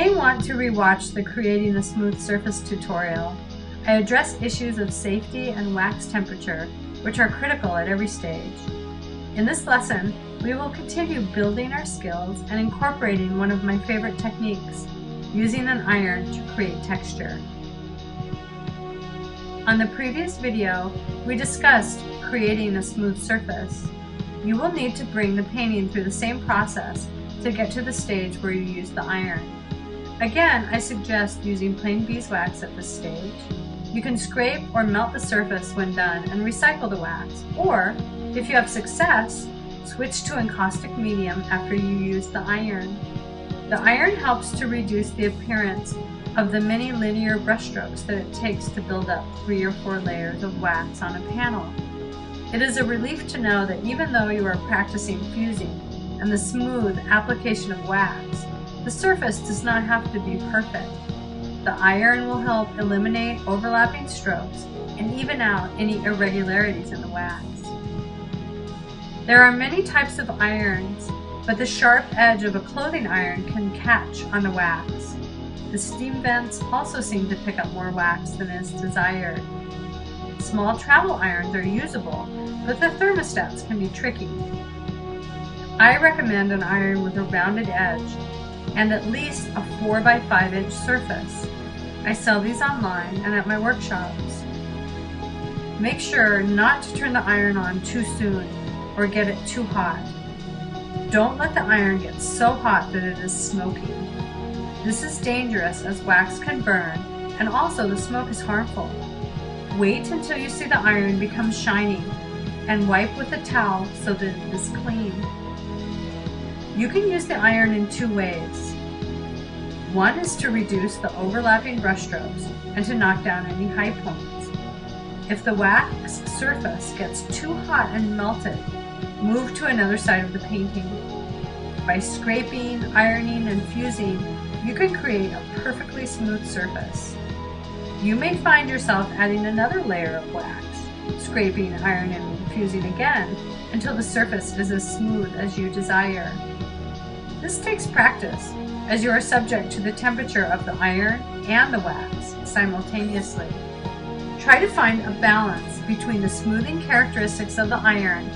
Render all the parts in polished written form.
may want to rewatch the Creating a Smooth Surface tutorial. I address issues of safety and wax temperature, which are critical at every stage. In this lesson, we will continue building our skills and incorporating one of my favorite techniques, using an iron to create texture. On the previous video, we discussed creating a smooth surface. You will need to bring the painting through the same process to get to the stage where you use the iron. Again, I suggest using plain beeswax at this stage. You can scrape or melt the surface when done and recycle the wax, or if you have success, switch to encaustic medium after you use the iron. The iron helps to reduce the appearance of the many linear brushstrokes that it takes to build up 3 or 4 layers of wax on a panel. It is a relief to know that even though you are practicing fusing and the smooth application of wax, the surface does not have to be perfect. The iron will help eliminate overlapping strokes and even out any irregularities in the wax. There are many types of irons, but the sharp edge of a clothing iron can catch on the wax. The steam vents also seem to pick up more wax than is desired. Small travel irons are usable, but the thermostats can be tricky. I recommend an iron with a rounded edge and at least a 4 by 5 inch surface. I sell these online and at my workshops. Make sure not to turn the iron on too soon or get it too hot. Don't let the iron get so hot that it is smoky. This is dangerous as wax can burn and also the smoke is harmful. Wait until you see the iron become shiny and wipe with a towel so that it is clean. You can use the iron in 2 ways. One is to reduce the overlapping brushstrokes and to knock down any high points. If the wax surface gets too hot and melted, move to another side of the painting. By scraping, ironing, and fusing, you can create a perfectly smooth surface. You may find yourself adding another layer of wax, scraping, ironing, and fusing again until the surface is as smooth as you desire. This takes practice, as you are subject to the temperature of the iron and the wax simultaneously. Try to find a balance between the smoothing characteristics of the iron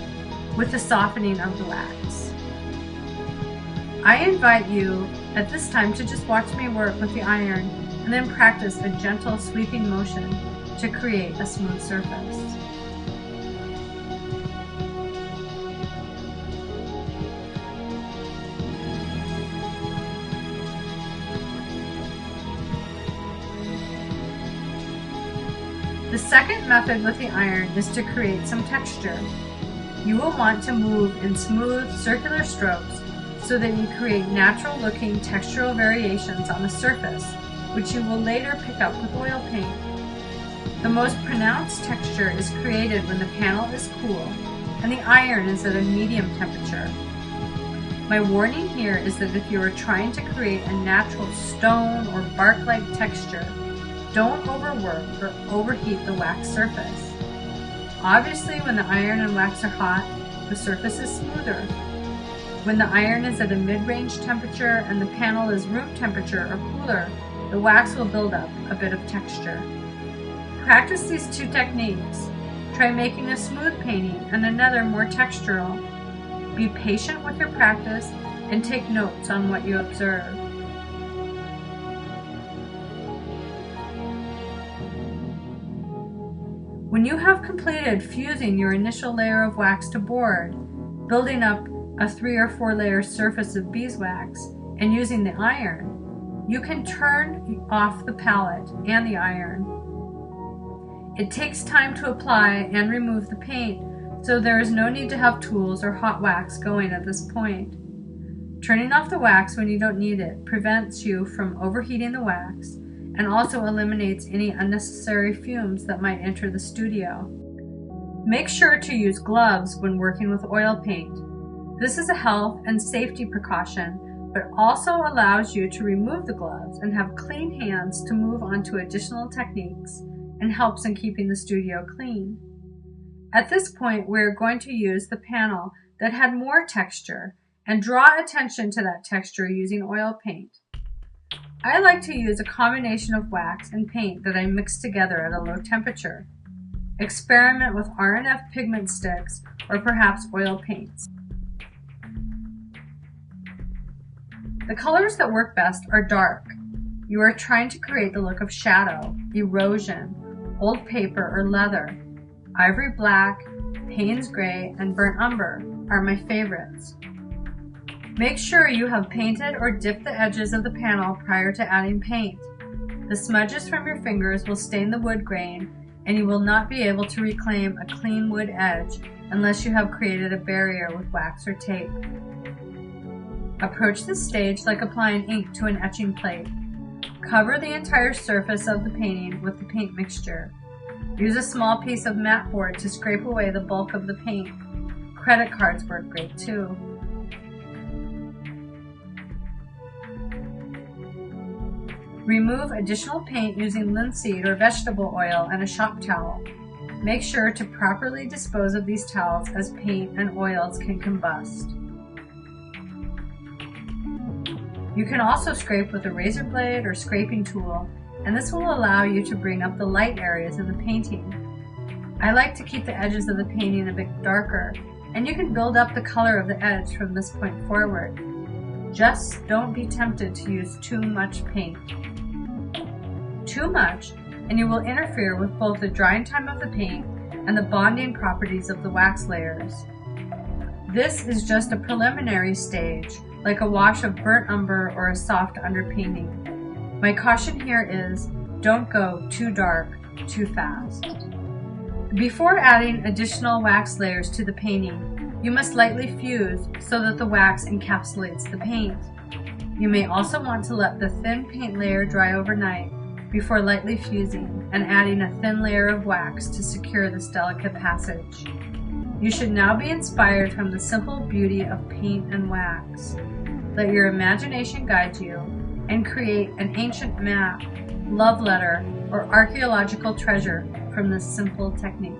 with the softening of the wax. I invite you at this time to just watch me work with the iron and then practice a gentle sweeping motion to create a smooth surface. The second method with the iron is to create some texture. You will want to move in smooth circular strokes so that you create natural looking textural variations on the surface, which you will later pick up with oil paint. The most pronounced texture is created when the panel is cool and the iron is at a medium temperature. My warning here is that if you are trying to create a natural stone or bark-like texture, don't overwork or overheat the wax surface. Obviously, when the iron and wax are hot, the surface is smoother. When the iron is at a mid-range temperature and the panel is room temperature or cooler, the wax will build up a bit of texture. Practice these 2 techniques. Try making a smooth painting and another more textural. Be patient with your practice and take notes on what you observe. When you have completed fusing your initial layer of wax to board, building up a 3 or 4 layer surface of beeswax, and using the iron, you can turn off the palette and the iron. It takes time to apply and remove the paint, so there is no need to have tools or hot wax going at this point. Turning off the wax when you don't need it prevents you from overheating the wax and also eliminates any unnecessary fumes that might enter the studio. Make sure to use gloves when working with oil paint. This is a health and safety precaution, but also allows you to remove the gloves and have clean hands to move on to additional techniques and helps in keeping the studio clean. At this point, we're going to use the panel that had more texture and draw attention to that texture using oil paint. I like to use a combination of wax and paint that I mix together at a low temperature. Experiment with R&F pigment sticks or perhaps oil paints. The colors that work best are dark. You are trying to create the look of shadow, erosion, old paper or leather. Ivory black, Payne's gray, and burnt umber are my favorites. Make sure you have painted or dipped the edges of the panel prior to adding paint. The smudges from your fingers will stain the wood grain, and you will not be able to reclaim a clean wood edge unless you have created a barrier with wax or tape. Approach the stage like applying ink to an etching plate. Cover the entire surface of the painting with the paint mixture. Use a small piece of mat board to scrape away the bulk of the paint. Credit cards work great too. Remove additional paint using linseed or vegetable oil and a shop towel. Make sure to properly dispose of these towels as paint and oils can combust. You can also scrape with a razor blade or scraping tool, and this will allow you to bring up the light areas in the painting. I like to keep the edges of the painting a bit darker, and you can build up the color of the edge from this point forward. Just don't be tempted to use too much paint. Too much, and you will interfere with both the drying time of the paint and the bonding properties of the wax layers. This is just a preliminary stage, like a wash of burnt umber or a soft underpainting. My caution here is, don't go too dark too fast. Before adding additional wax layers to the painting, you must lightly fuse so that the wax encapsulates the paint. You may also want to let the thin paint layer dry overnight before lightly fusing and adding a thin layer of wax to secure this delicate passage. You should now be inspired from the simple beauty of paint and wax. Let your imagination guide you and create an ancient map, love letter, or archaeological treasure from this simple technique.